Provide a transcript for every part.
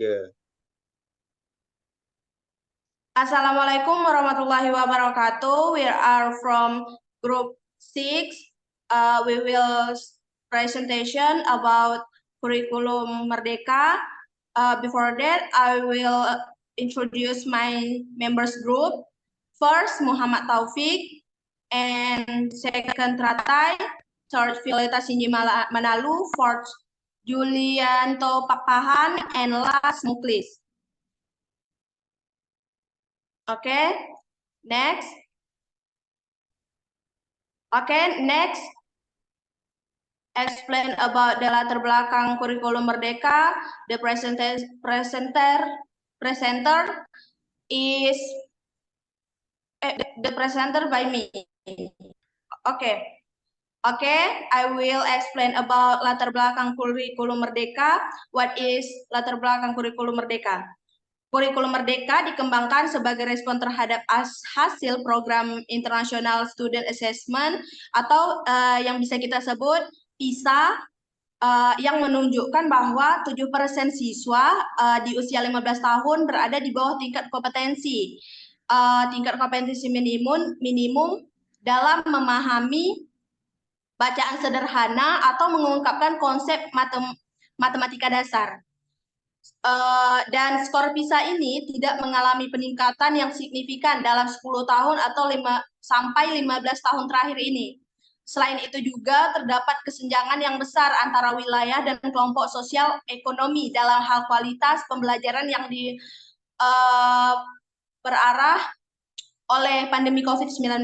Yeah. Assalamualaikum warahmatullahi wabarakatuh. We are from group 6. We will presentation about curriculum Merdeka. Before that, I will introduce my members group. First, Muhammad Taufik, and second, Tratai, third, Violeta Sinji Manalu, fourth, Julianto Papahan, and last, Muklis. Okay, next. Okay, next. Explain about the latar belakang kurikulum Merdeka. The presenter is the presenter by me. Okay. Okay, I will explain about latar belakang kurikulum Merdeka. What is latar belakang kurikulum Merdeka? Kurikulum Merdeka dikembangkan sebagai respon terhadap hasil program International Student Assessment atau yang bisa kita sebut PISA, yang menunjukkan bahwa 7% siswa di usia 15 tahun berada di bawah tingkat kompetensi. Tingkat kompetensi minimum dalam memahami bacaan sederhana atau mengungkapkan konsep matematika dasar. Dan skor PISA ini tidak mengalami peningkatan yang signifikan dalam 10 tahun atau 5 sampai 15 tahun terakhir ini. Selain itu juga terdapat kesenjangan yang besar antara wilayah dan kelompok sosial ekonomi dalam hal kualitas pembelajaran yang berarah oleh pandemi COVID-19.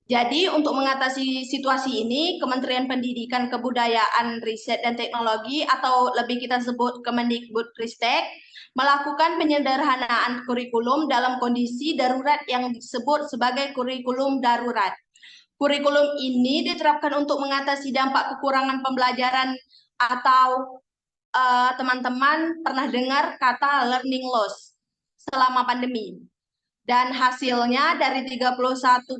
Jadi, untuk mengatasi situasi ini, Kementerian Pendidikan, Kebudayaan, Riset, dan Teknologi, atau lebih kita sebut Kemendikbudristek, melakukan penyederhanaan kurikulum dalam kondisi darurat yang disebut sebagai kurikulum darurat. Kurikulum ini diterapkan untuk mengatasi dampak kekurangan pembelajaran atau teman-teman pernah dengar kata learning loss selama pandemi. Dan hasilnya dari 31,5%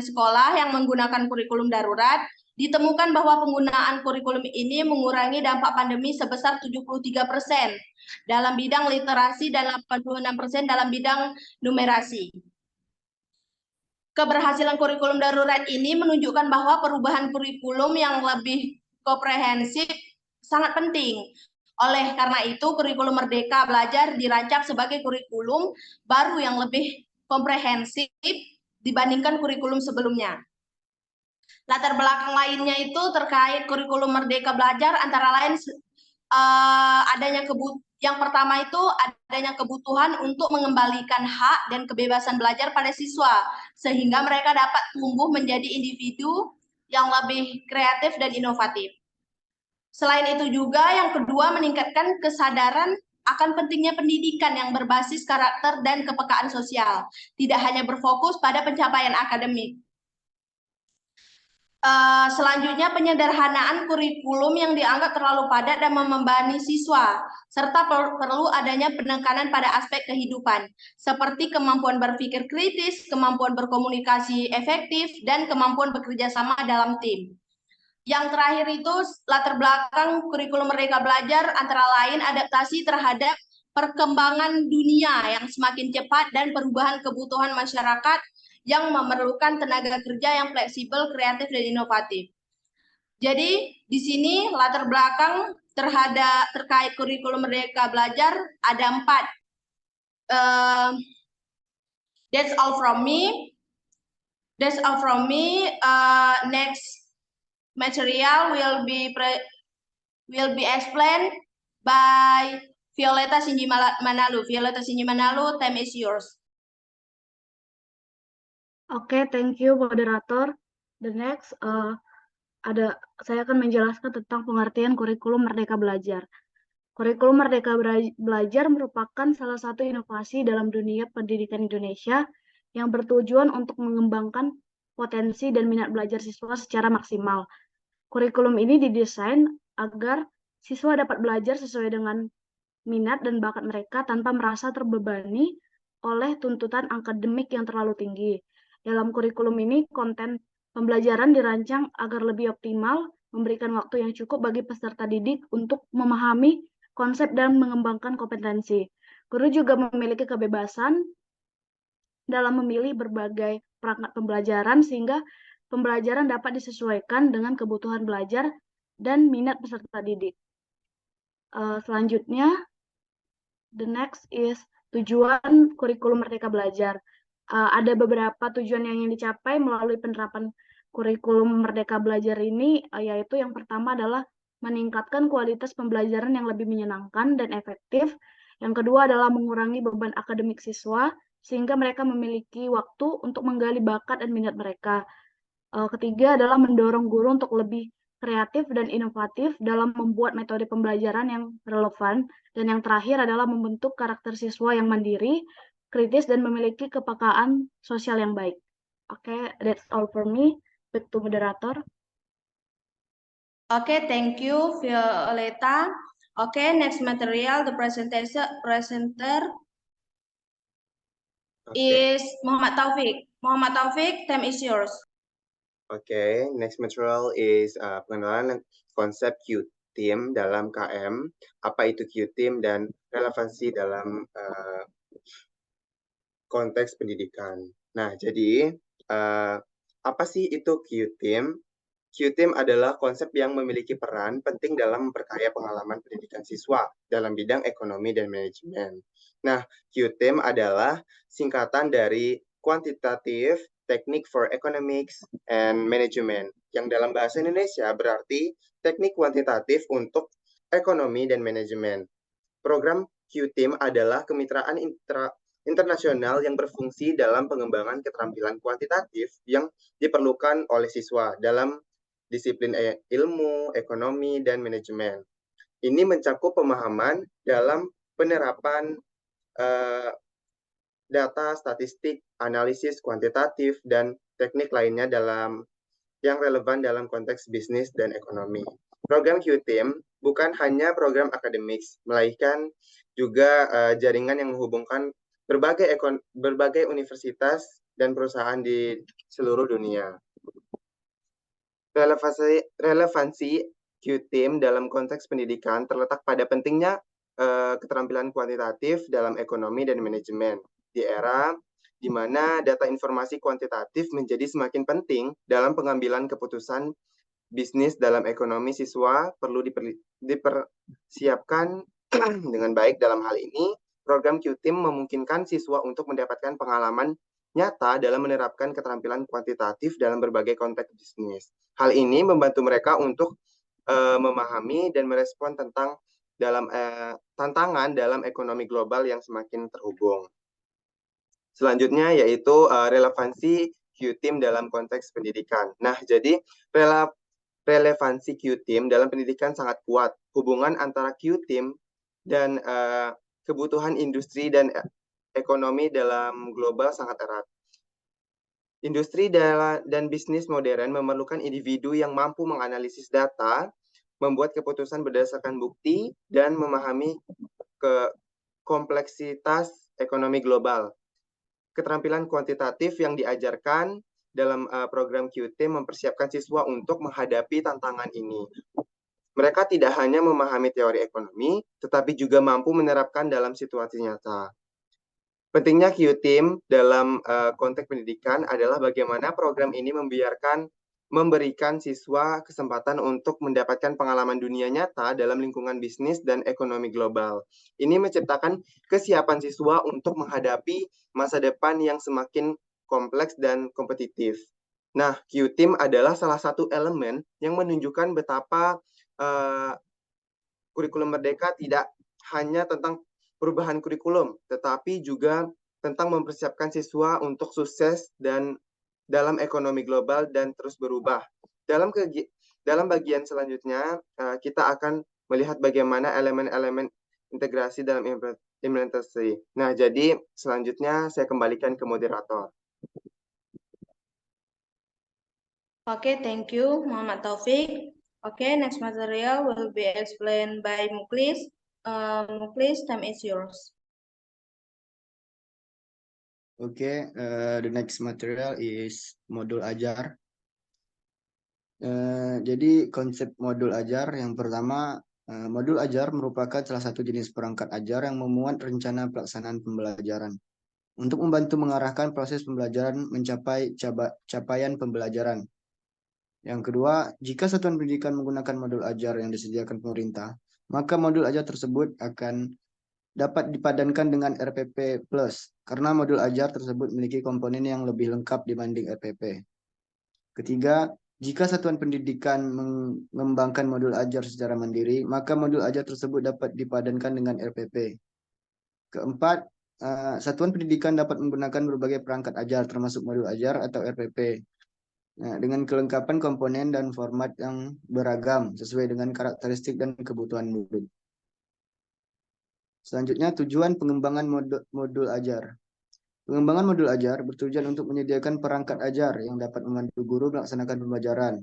sekolah yang menggunakan kurikulum darurat, ditemukan bahwa penggunaan kurikulum ini mengurangi dampak pandemi sebesar 73% dalam bidang literasi dan 86% dalam bidang numerasi. Keberhasilan kurikulum darurat ini menunjukkan bahwa perubahan kurikulum yang lebih komprehensif sangat penting. Oleh karena itu, kurikulum Merdeka Belajar dirancang sebagai kurikulum baru yang lebih komprehensif dibandingkan kurikulum sebelumnya. Latar belakang lainnya itu terkait kurikulum Merdeka Belajar antara lain yang pertama itu adanya kebutuhan untuk mengembalikan hak dan kebebasan belajar pada siswa sehingga mereka dapat tumbuh menjadi individu yang lebih kreatif dan inovatif. Selain itu juga yang kedua meningkatkan kesadaran akan pentingnya pendidikan yang berbasis karakter dan kepekaan sosial, tidak hanya berfokus pada pencapaian akademik. Selanjutnya penyederhanaan kurikulum yang dianggap terlalu padat dan membebani siswa, serta perlu adanya penekanan pada aspek kehidupan, seperti kemampuan berpikir kritis, kemampuan berkomunikasi efektif, dan kemampuan bekerja sama dalam tim. Yang terakhir itu latar belakang kurikulum Merdeka Belajar antara lain adaptasi terhadap perkembangan dunia yang semakin cepat dan perubahan kebutuhan masyarakat yang memerlukan tenaga kerja yang fleksibel, kreatif, dan inovatif. Jadi di sini latar belakang terkait kurikulum Merdeka Belajar ada 4. That's all from me. Next material will be explained by Violeta Sinji Manalu. Violeta Sinji Manalu, time is yours. Oke, thank you moderator. The next saya akan menjelaskan tentang pengertian kurikulum Merdeka Belajar. Kurikulum Merdeka Belajar merupakan salah satu inovasi dalam dunia pendidikan Indonesia yang bertujuan untuk mengembangkan potensi dan minat belajar siswa secara maksimal. Kurikulum ini didesain agar siswa dapat belajar sesuai dengan minat dan bakat mereka tanpa merasa terbebani oleh tuntutan akademik yang terlalu tinggi. Dalam kurikulum ini, konten pembelajaran dirancang agar lebih optimal, memberikan waktu yang cukup bagi peserta didik untuk memahami konsep dan mengembangkan kompetensi. Guru juga memiliki kebebasan dalam memilih berbagai perangkat pembelajaran sehingga pembelajaran dapat disesuaikan dengan kebutuhan belajar dan minat peserta didik. Selanjutnya, the next is tujuan kurikulum Merdeka Belajar. Ada beberapa tujuan yang ingin dicapai melalui penerapan kurikulum Merdeka Belajar ini, yaitu yang pertama adalah meningkatkan kualitas pembelajaran yang lebih menyenangkan dan efektif. Yang kedua adalah mengurangi beban akademik siswa, sehingga mereka memiliki waktu untuk menggali bakat dan minat mereka. Ketiga adalah mendorong guru untuk lebih kreatif dan inovatif dalam membuat metode pembelajaran yang relevan. Dan yang terakhir adalah membentuk karakter siswa yang mandiri, kritis, dan memiliki kepekaan sosial yang baik. Oke, that's all for me. Back to moderator. Okay, thank you, Violeta. Okay, next material, the presenter is Muhammad Taufik. Muhammad Taufik, time is yours. Okay, next material is pengenalan konsep Q-Team dalam KM, apa itu Q-Team dan relevansi dalam konteks pendidikan. Nah, jadi apa sih itu Q-Team? Q-Team adalah konsep yang memiliki peran penting dalam memperkaya pengalaman pendidikan siswa dalam bidang ekonomi dan manajemen. Nah, Q-Team adalah singkatan dari Quantitative Technique for Economics and Management, yang dalam bahasa Indonesia berarti teknik kuantitatif untuk ekonomi dan manajemen. Program Q-Team adalah kemitraan internasional yang berfungsi dalam pengembangan keterampilan kuantitatif yang diperlukan oleh siswa dalam disiplin ilmu, ekonomi, dan manajemen. Ini mencakup pemahaman dalam penerapan data, statistik, analisis kuantitatif, dan teknik lainnya yang relevan dalam konteks bisnis dan ekonomi. Program Q-Team bukan hanya program akademik, melainkan juga jaringan yang menghubungkan berbagai universitas dan perusahaan di seluruh dunia. Relevansi Q-Team dalam konteks pendidikan terletak pada pentingnya keterampilan kuantitatif dalam ekonomi dan manajemen di era di mana data informasi kuantitatif menjadi semakin penting dalam pengambilan keputusan bisnis dalam ekonomi. Siswa perlu dipersiapkan dengan baik. Dalam hal ini, program Q-Team memungkinkan siswa untuk mendapatkan pengalaman nyata dalam menerapkan keterampilan kuantitatif dalam berbagai konteks bisnis. Hal ini membantu mereka untuk memahami dan merespon tantangan dalam ekonomi global yang semakin terhubung. Selanjutnya yaitu relevansi Q-Team dalam konteks pendidikan. Nah, jadi relevansi Q-Team dalam pendidikan sangat kuat. Hubungan antara Q-Team dan kebutuhan industri dan ekonomi dalam global sangat erat. Industri dan bisnis modern memerlukan individu yang mampu menganalisis data, membuat keputusan berdasarkan bukti, dan memahami kompleksitas ekonomi global. Keterampilan kuantitatif yang diajarkan dalam program Q-Team mempersiapkan siswa untuk menghadapi tantangan ini. Mereka tidak hanya memahami teori ekonomi, tetapi juga mampu menerapkan dalam situasi nyata. Pentingnya Q-Team dalam konteks pendidikan adalah bagaimana program ini memberikan siswa kesempatan untuk mendapatkan pengalaman dunia nyata dalam lingkungan bisnis dan ekonomi global. Ini menciptakan kesiapan siswa untuk menghadapi masa depan yang semakin kompleks dan kompetitif. Nah, Q-Team adalah salah satu elemen yang menunjukkan betapa kurikulum Merdeka tidak hanya tentang perubahan kurikulum, tetapi juga tentang mempersiapkan siswa untuk sukses dan dalam ekonomi global dan terus berubah. Dalam bagian selanjutnya, kita akan melihat bagaimana elemen-elemen integrasi dalam implementasi. Nah, jadi selanjutnya saya kembalikan ke moderator. Okay, thank you, Muhammad Taufik. Okay, next material will be explained by Muklis. Muklis, time is yours. Okay, the next material is modul ajar. Jadi konsep modul ajar yang pertama Modul ajar merupakan salah satu jenis perangkat ajar yang memuat rencana pelaksanaan pembelajaran untuk membantu mengarahkan proses pembelajaran mencapai capaian pembelajaran. Yang kedua, jika satuan pendidikan menggunakan modul ajar yang disediakan pemerintah, maka modul ajar tersebut akan dapat dipadankan dengan RPP Plus, karena modul ajar tersebut memiliki komponen yang lebih lengkap dibanding RPP. Ketiga, jika satuan pendidikan mengembangkan modul ajar secara mandiri, maka modul ajar tersebut dapat dipadankan dengan RPP. Keempat, satuan pendidikan dapat menggunakan berbagai perangkat ajar termasuk modul ajar atau RPP. Dengan kelengkapan komponen dan format yang beragam sesuai dengan karakteristik dan kebutuhan murid. Selanjutnya, tujuan pengembangan modul ajar. Pengembangan modul ajar bertujuan untuk menyediakan perangkat ajar yang dapat membantu guru melaksanakan pembelajaran.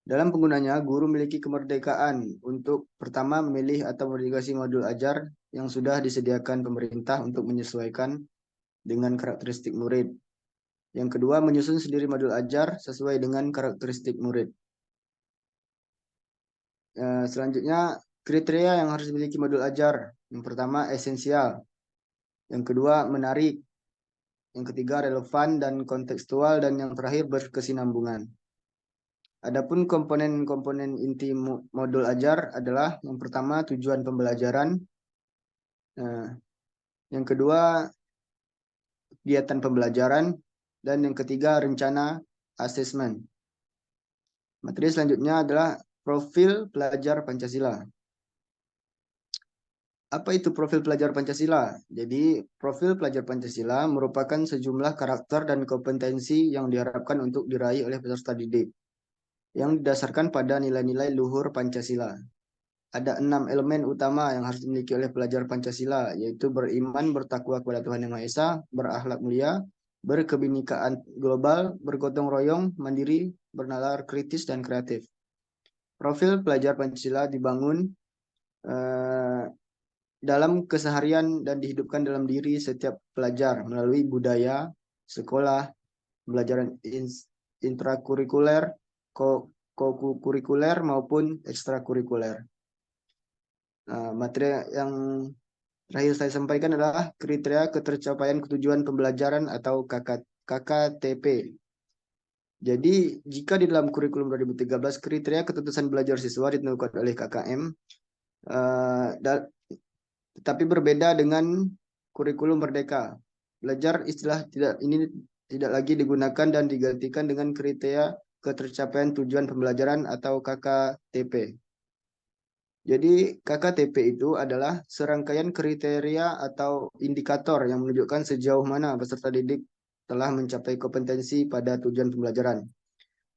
Dalam penggunanya, guru memiliki kemerdekaan untuk pertama memilih atau modifikasi modul ajar yang sudah disediakan pemerintah untuk menyesuaikan dengan karakteristik murid. Yang kedua, menyusun sendiri modul ajar sesuai dengan karakteristik murid. Selanjutnya, kriteria yang harus dimiliki modul ajar. Yang pertama, esensial. Yang kedua, menarik. Yang ketiga, relevan dan kontekstual. Dan yang terakhir, berkesinambungan. Adapun komponen-komponen inti modul ajar adalah yang pertama, tujuan pembelajaran. Yang kedua, kegiatan pembelajaran. Dan yang ketiga, rencana asesmen. Materi selanjutnya adalah profil pelajar Pancasila. Apa itu profil pelajar Pancasila? Jadi, profil pelajar Pancasila merupakan sejumlah karakter dan kompetensi yang diharapkan untuk diraih oleh peserta didik, yang didasarkan pada nilai-nilai luhur Pancasila. Ada 6 elemen utama yang harus dimiliki oleh pelajar Pancasila, yaitu beriman, bertakwa kepada Tuhan Yang Maha Esa, berakhlak mulia, berkebinekaan global, bergotong royong, mandiri, bernalar kritis, dan kreatif. Profil pelajar Pancasila dibangun dalam keseharian dan dihidupkan dalam diri setiap pelajar melalui budaya, sekolah, pembelajaran intrakurikuler, co-kurikuler maupun ekstrakurikuler. Materi yang terakhir saya sampaikan adalah kriteria ketercapaian ketujuan pembelajaran atau KKTP. Jadi, jika di dalam kurikulum 2013 kriteria ketentuan belajar siswa ditentukan oleh KKM, tetapi berbeda dengan kurikulum Merdeka. Belajar istilah ini tidak lagi digunakan dan digantikan dengan kriteria ketercapaian tujuan pembelajaran atau KKTP. Jadi KKTP itu adalah serangkaian kriteria atau indikator yang menunjukkan sejauh mana peserta didik telah mencapai kompetensi pada tujuan pembelajaran.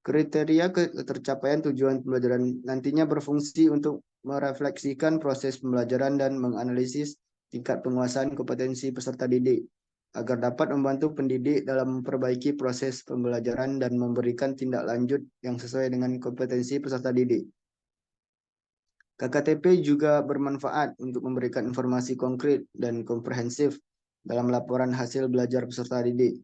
Kriteria ketercapaian tujuan pembelajaran nantinya berfungsi untuk merefleksikan proses pembelajaran dan menganalisis tingkat penguasaan kompetensi peserta didik agar dapat membantu pendidik dalam memperbaiki proses pembelajaran dan memberikan tindak lanjut yang sesuai dengan kompetensi peserta didik. KKTP juga bermanfaat untuk memberikan informasi konkret dan komprehensif dalam laporan hasil belajar peserta didik.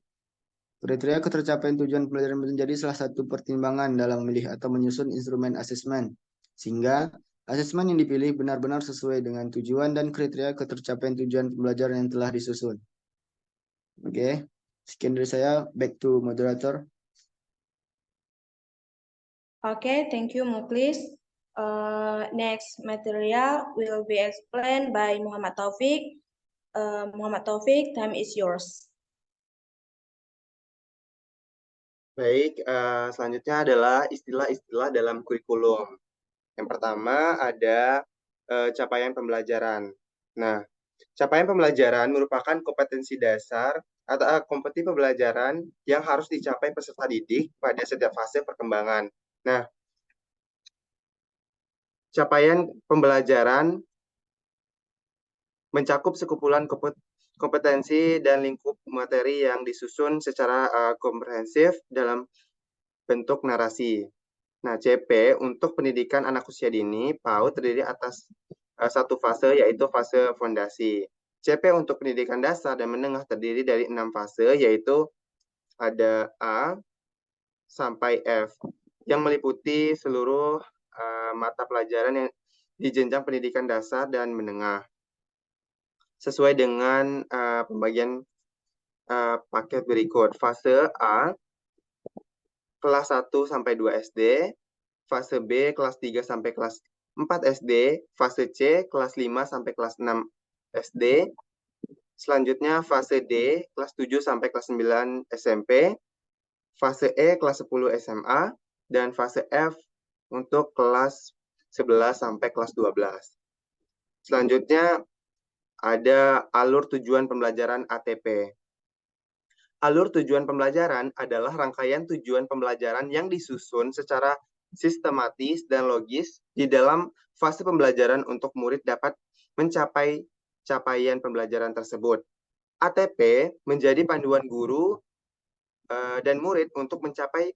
Kriteria ketercapaian tujuan pembelajaran menjadi salah satu pertimbangan dalam memilih atau menyusun instrumen asesmen, sehingga asesmen yang dipilih benar-benar sesuai dengan tujuan dan kriteria ketercapaian tujuan pembelajaran yang telah disusun. Oke, sekian dari saya. Back to moderator. Okay, thank you, Muklis. Next material will be explained by Muhammad Taufik. Muhammad Taufik, time is yours. Baik, selanjutnya adalah istilah-istilah dalam kurikulum. Yang pertama ada capaian pembelajaran. Nah, capaian pembelajaran merupakan kompetensi dasar atau kompetensi pembelajaran yang harus dicapai peserta didik pada setiap fase perkembangan. Nah, capaian pembelajaran mencakup sekumpulan kompetensi dan lingkup materi yang disusun secara komprehensif dalam bentuk narasi. Nah, CP untuk pendidikan anak usia dini PAUD terdiri atas satu fase, yaitu fase fondasi. CP untuk pendidikan dasar dan menengah terdiri dari 6 fase, yaitu ada A sampai F, yang meliputi seluruh mata pelajaran yang di jenjang pendidikan dasar dan menengah. Sesuai dengan pembagian paket berikut. Fase A, kelas 1 sampai 2 SD. Fase B, kelas 3 sampai kelas 4 SD. Fase C, kelas 5 sampai kelas 6 SD. Selanjutnya fase D, kelas 7 sampai kelas 9 SMP. Fase E, kelas 10 SMA. Dan fase F untuk kelas 11 sampai kelas 12. Selanjutnya ada alur tujuan pembelajaran ATP. Alur tujuan pembelajaran adalah rangkaian tujuan pembelajaran yang disusun secara sistematis dan logis di dalam fase pembelajaran untuk murid dapat mencapai capaian pembelajaran tersebut. ATP menjadi panduan guru dan murid untuk mencapai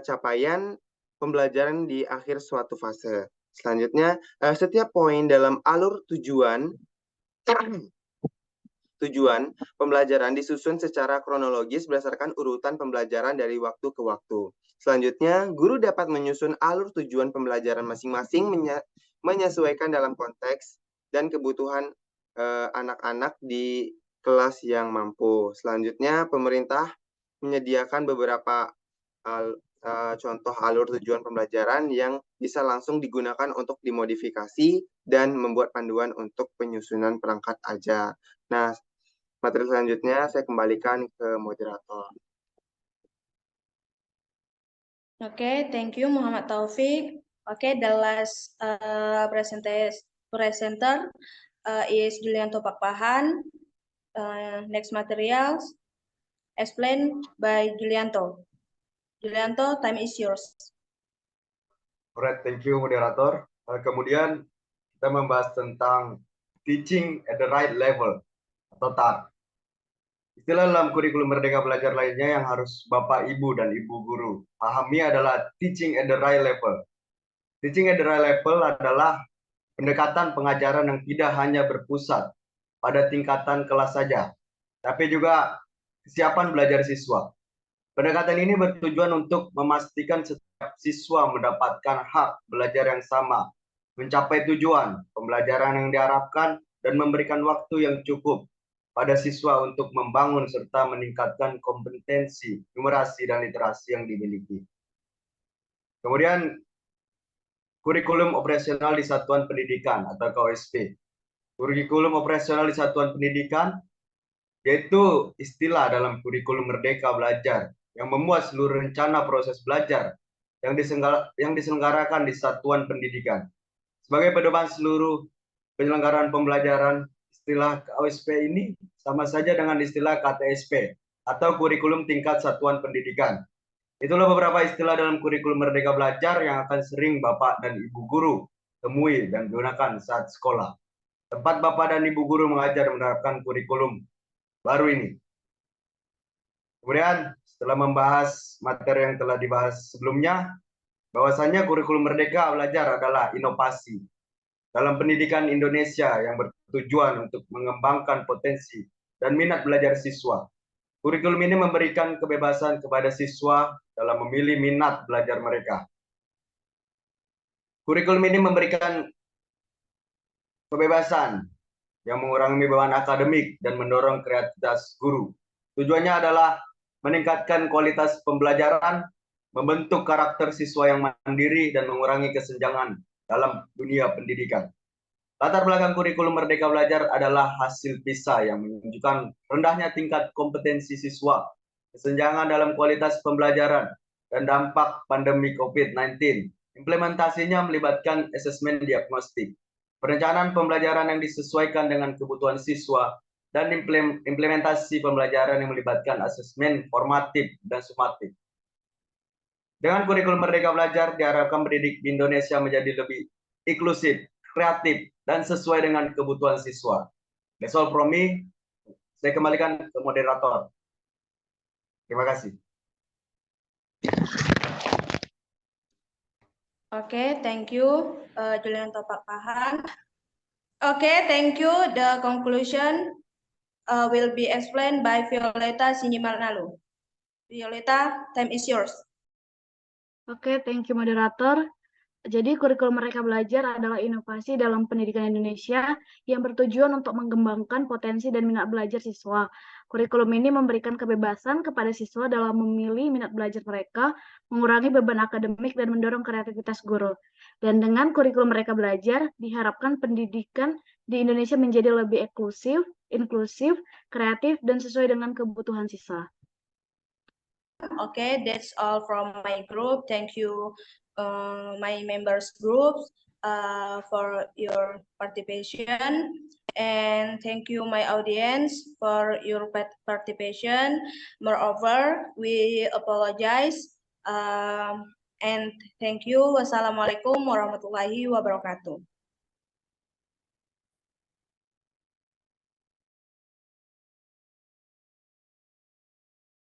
capaian pembelajaran di akhir suatu fase. Selanjutnya, setiap poin dalam alur tujuan pembelajaran disusun secara kronologis berdasarkan urutan pembelajaran dari waktu ke waktu. Selanjutnya, guru dapat menyusun alur tujuan pembelajaran masing-masing menyesuaikan dalam konteks dan kebutuhan anak-anak di kelas yang mampu. Selanjutnya, pemerintah menyediakan beberapa contoh alur tujuan pembelajaran yang bisa langsung digunakan untuk dimodifikasi dan membuat panduan untuk penyusunan perangkat ajar. Nah, materi selanjutnya saya kembalikan ke moderator. Okay, thank you Muhammad Taufik. Okay, the last presenter is Julianto Pakpahan. Next materials explained by Julianto. Julianto, time is yours. Alright, thank you moderator. Kemudian kita membahas tentang teaching at the right level atau TAR. Istilah dalam kurikulum Merdeka Belajar lainnya yang harus Bapak, Ibu, dan Ibu Guru pahami adalah teaching at the right level. Teaching at the right level adalah pendekatan pengajaran yang tidak hanya berpusat pada tingkatan kelas saja, tapi juga kesiapan belajar siswa. Pendekatan ini bertujuan untuk memastikan setiap siswa mendapatkan hak belajar yang sama, mencapai tujuan pembelajaran yang diharapkan, dan memberikan waktu yang cukup pada siswa untuk membangun serta meningkatkan kompetensi, numerasi, dan literasi yang dimiliki. Kemudian, kurikulum operasional di satuan pendidikan atau KOSP. Kurikulum operasional di satuan pendidikan yaitu istilah dalam kurikulum Merdeka Belajar yang memuat seluruh rencana proses belajar yang diselenggarakan di satuan pendidikan. Sebagai pedoman seluruh penyelenggaraan pembelajaran, istilah KOSP ini sama saja dengan istilah KTSP atau kurikulum tingkat satuan pendidikan. Itulah beberapa istilah dalam kurikulum Merdeka Belajar yang akan sering Bapak dan Ibu Guru temui dan gunakan saat sekolah. Tempat Bapak dan Ibu Guru mengajar menerapkan kurikulum baru ini. Kemudian setelah membahas materi yang telah dibahas sebelumnya, bahwasannya kurikulum Merdeka Belajar adalah inovasi dalam pendidikan Indonesia yang bertujuan untuk mengembangkan potensi dan minat belajar siswa. Kurikulum ini memberikan kebebasan kepada siswa dalam memilih minat belajar mereka. Kurikulum ini memberikan kebebasan yang mengurangi beban akademik dan mendorong kreativitas guru. Tujuannya adalah meningkatkan kualitas pembelajaran, membentuk karakter siswa yang mandiri, dan mengurangi kesenjangan dalam dunia pendidikan. Latar belakang kurikulum Merdeka Belajar adalah hasil PISA yang menunjukkan rendahnya tingkat kompetensi siswa, kesenjangan dalam kualitas pembelajaran, dan dampak pandemi COVID-19. Implementasinya melibatkan asesmen diagnostik, perencanaan pembelajaran yang disesuaikan dengan kebutuhan siswa, dan implementasi pembelajaran yang melibatkan asesmen formatif dan sumatif. Dengan kurikulum Merdeka Belajar, diharapkan pendidik di Indonesia menjadi lebih inklusif, kreatif, dan sesuai dengan kebutuhan siswa. That's all from me. Saya kembalikan ke moderator. Terima kasih. Okay, thank you, Julianto Pakpahan. Okay, thank you. The conclusion will be explained by Violeta Sinimarnalu. Violeta, time is yours. Okay, thank you moderator. Jadi kurikulum Merdeka Belajar adalah inovasi dalam pendidikan Indonesia yang bertujuan untuk mengembangkan potensi dan minat belajar siswa. Kurikulum ini memberikan kebebasan kepada siswa dalam memilih minat belajar mereka, mengurangi beban akademik, dan mendorong kreativitas guru. Dan dengan kurikulum Merdeka Belajar, diharapkan pendidikan di Indonesia menjadi lebih inklusif, kreatif, dan sesuai dengan kebutuhan siswa. Okay, that's all from my group. Thank you, my members groups, for your participation, and thank you, my audience, for your participation. Moreover, we apologize, and thank you. Wassalamualaikum warahmatullahi wabarakatuh.